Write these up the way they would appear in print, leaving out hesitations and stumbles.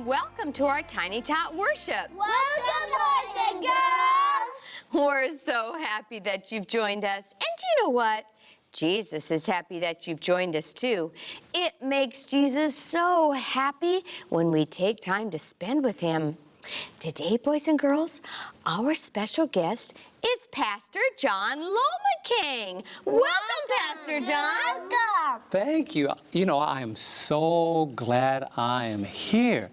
and welcome to our Tiny Tot worship. Welcome, boys and girls! We're so happy that you've joined us. And you know what? Jesus is happy that you've joined us too. It makes Jesus so happy when we take time to spend with him. Today, boys and girls, our special guest is Pastor John Lomaking. Welcome, Pastor John. Welcome. Thank you. You know, I am so glad I am here.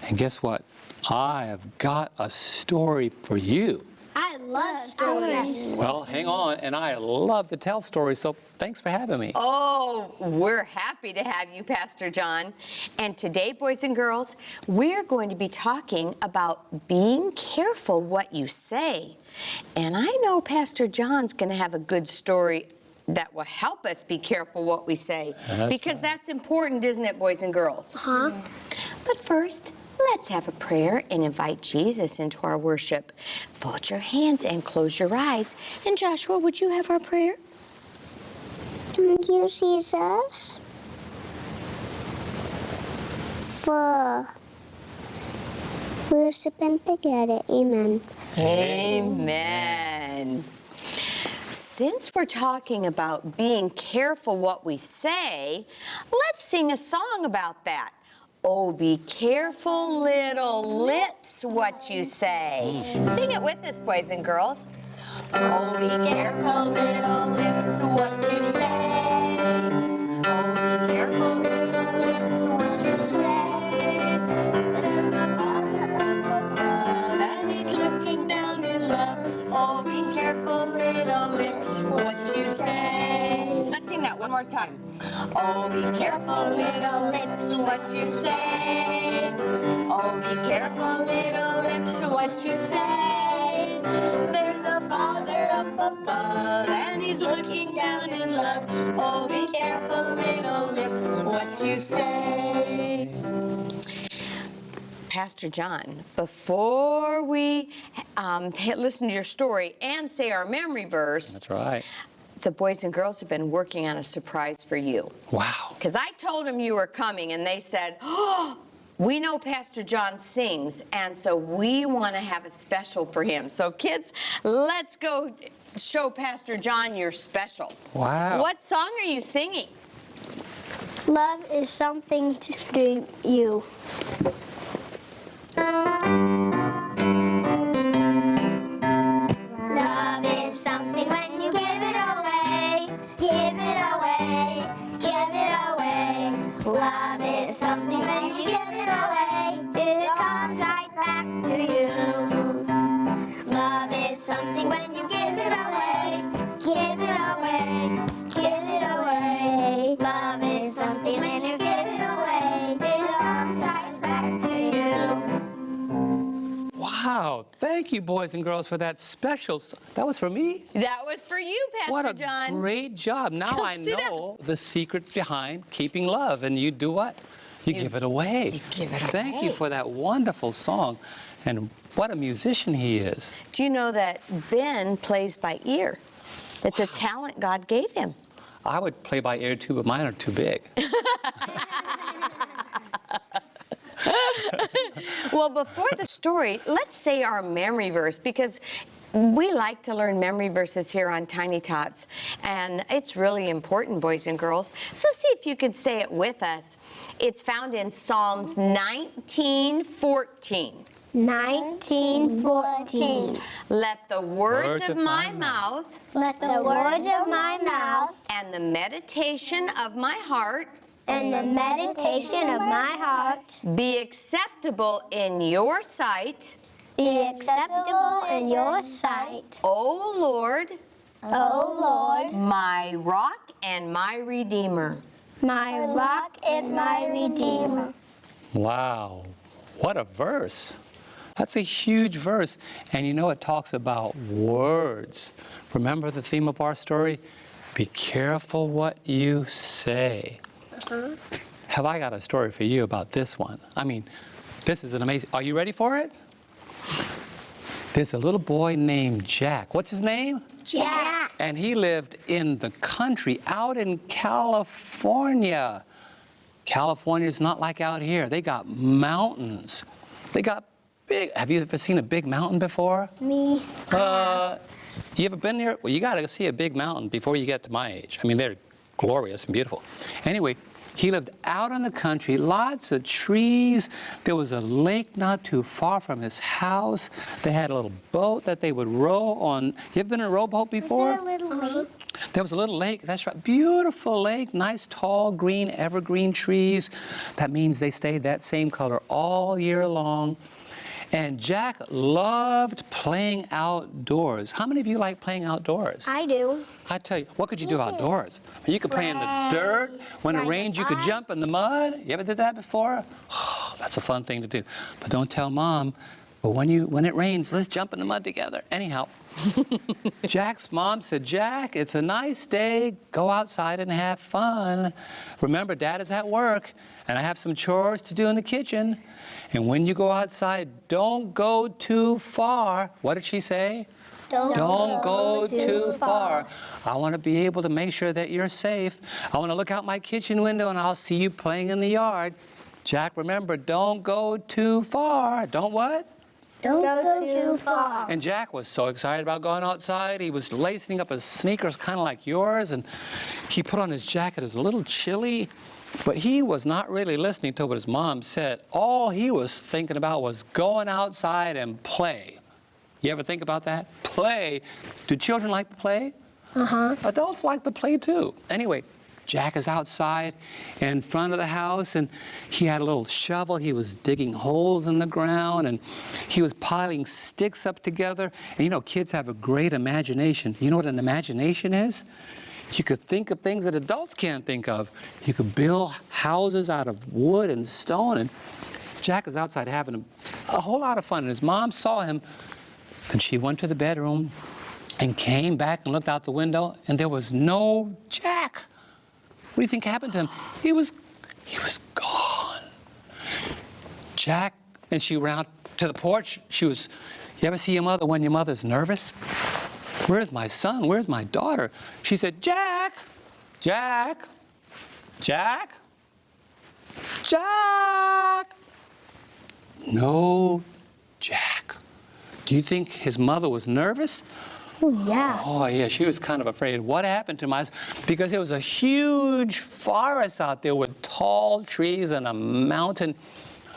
And guess what? I have got a story for you. I love stories. Well, hang on, and I love to tell stories, so thanks for having me. Oh, we're happy to have you, Pastor John. And today, boys and girls, we're going to be talking about being careful what you say. And I know Pastor John's going to have a good story that will help us be careful what we say. Because that's important, isn't it, boys and girls? But first, let's have a prayer and invite Jesus into our worship. Fold your hands and close your eyes. And Joshua, would you have our prayer? Thank you, Jesus, for worshiping together. Amen. Amen. Since we're talking about being careful what we say, let's sing a song about that. Oh, be careful, little lips, what you say. Sing it with us, boys and girls. Oh, be careful, little lips, what you say. Oh, be careful, little lips, what you say. There's a Father up above, and he's looking down in love. Oh, be careful, little lips, what you say. Let's sing that one more time. Oh, be careful, little lips, what you say. Oh, be careful, little lips, what you say. There's a Father up above, and he's looking down in love. Oh, be careful, little lips, what you say. Pastor John, before we listen to your story and say our memory verse, That's right. the boys and girls have been working on a surprise for you. Wow. Because I told them you were coming, and they said, oh, we know Pastor John sings, and so we want to have a special for him. So kids, let's go show Pastor John your special. Wow. What song are you singing? Love is something to you. Love is something when you give it away, give it away, give it away. Love is something when you give it away, it comes right back to you. Love is something when you give it away, give it away, give it away. Love is something when you give it away, it comes right back to you. Wow. Thank you, boys and girls, for that special. That was for me? That was for you, Pastor What a John. great job. Now I Sit know the secret behind keeping love. And you do what? You give it away. You give it Thank away. you for that wonderful song. And what a musician he is. Do you know that Ben plays by ear? It's a talent God gave him. I would play by ear too, but mine are too big. Well, before the story, let's say our memory verse, because we like to learn memory verses here on Tiny Tots, and it's really important, boys and girls. So see if you could say it with us. It's found in Psalms 19:14. 19:14. Let the words of my mouth Let the words of my mouth and the meditation of my heart and the meditation of my heart be acceptable in your sight, be acceptable in your sight, O Lord, O Lord, my rock and my redeemer. my rock and my redeemer. Wow. What a verse. That's a huge verse. And you know, it talks about words. Remember the theme of our story? Be careful what you say. Have I got a story for you about this one? I mean, this is an amazing... Are you ready for it? There's a little boy named Jack. What's his name? Jack. And he lived in the country, out in California. California is not like out here. They got mountains. They got big. Have you ever seen a big mountain before? Me. You ever been there? Well, you got to see a big mountain before you get to my age. I mean, they're glorious and beautiful. Anyway, he lived out in the country, lots of trees. There was a lake not too far from his house. They had a little boat that they would row on. You ever been in a rowboat before? Was there a little lake? There was a little lake, that's right. Beautiful lake, nice tall green evergreen trees. That means they stayed that same color all year long. And Jack loved playing outdoors. How many of you like playing outdoors? I do. I tell you, what could you do outdoors? You could play in the dirt. When it Ride the rained, you could bike. jump in the mud. You ever did that before? Oh, that's a fun thing to do. But don't tell Mom. But when it rains, let's jump in the mud together. Anyhow, Jack's mom said, Jack, it's a nice day. Go outside and have fun. Remember, Dad is at work, and I have some chores to do in the kitchen. And when you go outside, don't go too far. What did she say? Don't go too far. I want to be able to make sure that you're safe. I want to look out my kitchen window, and I'll see you playing in the yard. Jack, remember, don't go too far. Don't what? Don't go too far. And Jack was so excited about going outside. He was lacing up his sneakers kind of like yours, and he put on his jacket. It was a little chilly, but he was not really listening to what his mom said. All he was thinking about was going outside and play. You ever think about that? Play. Do children like to play? Uh-huh. Adults like to play too. Anyway, Jack is outside in front of the house, and he had a little shovel. He was digging holes in the ground, and he was piling sticks up together. And you know, kids have a great imagination. You know what an imagination is? You could think of things that adults can't think of. You could build houses out of wood and stone, and Jack was outside having a whole lot of fun. And his mom saw him, and she went to the bedroom and came back and looked out the window, and there was no Jack. What do you think happened to him? He was gone. Jack, and she ran out to the porch. You ever see your mother when your mother's nervous? Where's my son? Where's my daughter? She said, Jack, Jack, Jack, Jack. No Jack. Do you think his mother was nervous? Oh, yeah. Oh, yeah, she was kind of afraid. What happened to my... Because there was a huge forest out there with tall trees and a mountain,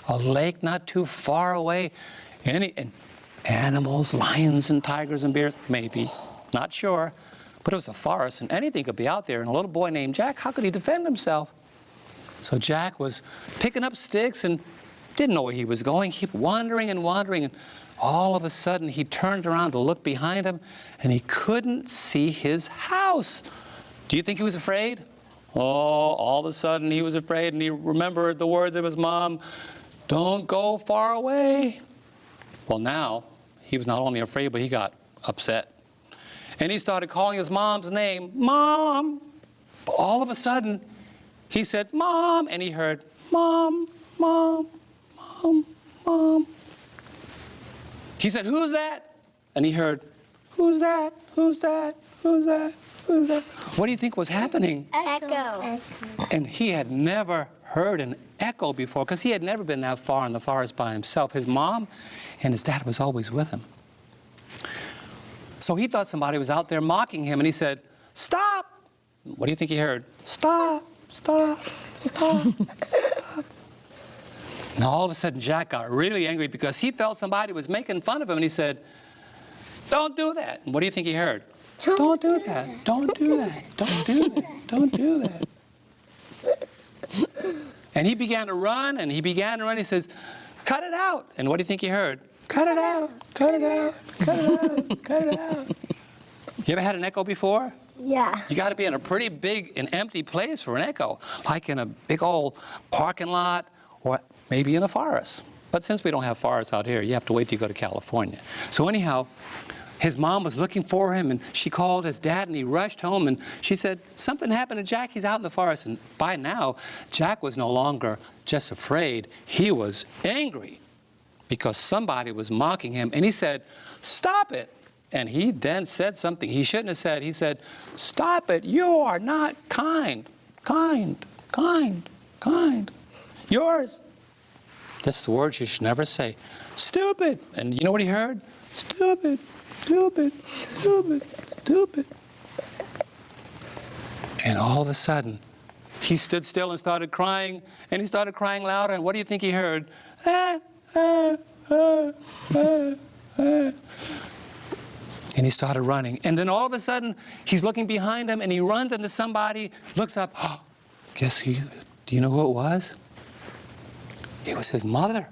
a lake not too far away, and animals, lions and tigers and bears, maybe, not sure. But it was a forest, and anything could be out there. And a little boy named Jack, how could he defend himself? So Jack was picking up sticks and didn't know where he was going. He kept wandering and wandering, and all of a sudden, he turned around to look behind him, and he couldn't see his house. Do you think he was afraid? Oh, all of a sudden, he was afraid, and he remembered the words of his mom, don't go far away. Well, now, he was not only afraid, but he got upset. And he started calling his mom's name, Mom. But all of a sudden, he said, Mom, and he heard, Mom, Mom, Mom, Mom. He said, who's that? And he heard, who's that? Who's that? Who's that? Who's that? What do you think was happening? Echo. And he had never heard an echo before, because he had never been that far in the forest by himself. His mom and his dad was always with him. So he thought somebody was out there mocking him, and he said, stop. What do you think he heard? Stop, stop, stop, stop. And all of a sudden, Jack got really angry because he felt somebody was making fun of him, and he said, don't do that. And what do you think he heard? Don't do that. Don't do that. Don't do that. Don't do that. And he began to run, and he began to run. He says, cut it out. And what do you think he heard? Cut it out. Cut it out. Cut it out. Cut it out. You ever had an echo before? Yeah. You got to be in a pretty big and empty place for an echo, like in a big old parking lot, or maybe in a forest. But since we don't have forests out here, you have to wait till you go to California. So anyhow, his mom was looking for him, and she called his dad, and he rushed home, and she said, something happened to Jack. He's out in the forest. And by now, Jack was no longer just afraid. He was angry because somebody was mocking him. And he said, stop it. And he then said something he shouldn't have said. He said, stop it. You are not kind, kind, kind. kind. Yours. This is the word you should never say. Stupid. And you know what he heard? Stupid, stupid, stupid, stupid. And all of a sudden, he stood still and started crying, and he started crying louder, and what do you think he heard? Ah, ah, ah, ah, ah. And he started running. And then all of a sudden, he's looking behind him, and he runs into somebody, looks up. Oh, guess who? Do you know who it was? It was his mother.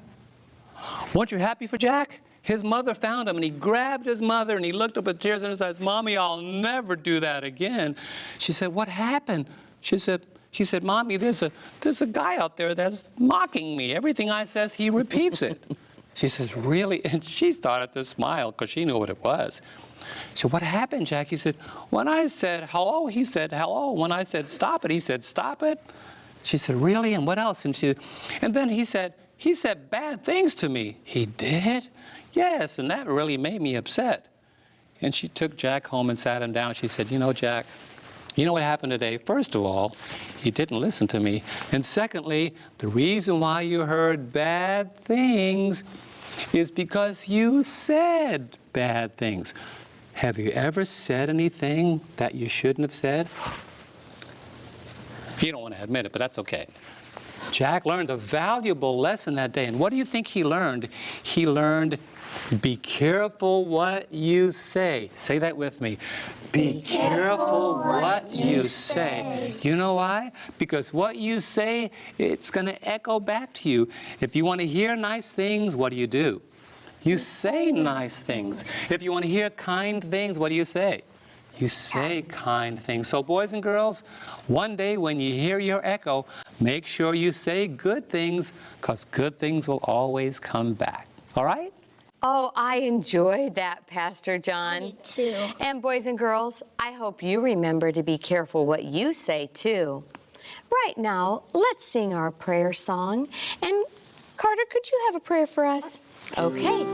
Weren't you happy for Jack? His mother found him, and he grabbed his mother, and he looked up with tears in his eyes. Mommy, I'll never do that again. She said, what happened? He said, Mommy, there's a guy out there that's mocking me. Everything I says, he repeats it. She says, really? And she started to smile because she knew what it was. She said, what happened, Jack? He said, when I said hello, he said hello. When I said stop it, he said stop it. She said, really? And what else? And then he said bad things to me. He did? Yes, and that really made me upset. And she took Jack home and sat him down. She said, you know, Jack, you know what happened today? First of all, you didn't listen to me. And secondly, the reason why you heard bad things is because you said bad things. Have you ever said anything that you shouldn't have said? You don't want to admit it, but that's okay. Jack learned a valuable lesson that day. And what do you think he learned? He learned, be careful what you say. Say that with me. Be careful what you say. You know why? Because what you say, it's going to echo back to you. If you want to hear nice things, what do? You say nice things. If you want to hear kind things, what do you say? You say kind things. So boys and girls, one day when you hear your echo, make sure you say good things, because good things will always come back. All right? Oh, I enjoyed that, Pastor John. Me too. And boys and girls, I hope you remember to be careful what you say, too. Right now, let's sing our prayer song. And Carter, could you have a prayer for us? Okay.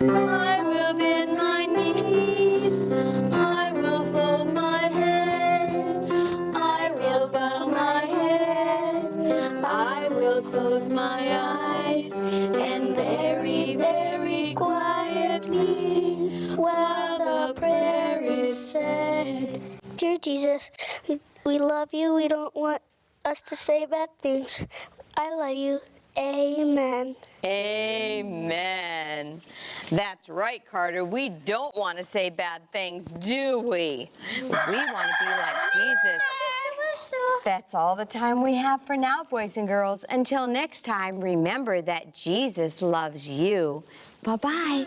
I will bend my knees. I will fold my hands. I will bow my head. I will close my eyes. And very, very quietly, while the prayer is said. Dear Jesus, we love you. We don't want us to say bad things. I love you. Amen. Amen. That's right, Carter. We don't want to say bad things, do we? We want to be like Jesus. That's all the time we have for now, boys and girls. Until next time, remember that Jesus loves you. Bye-bye.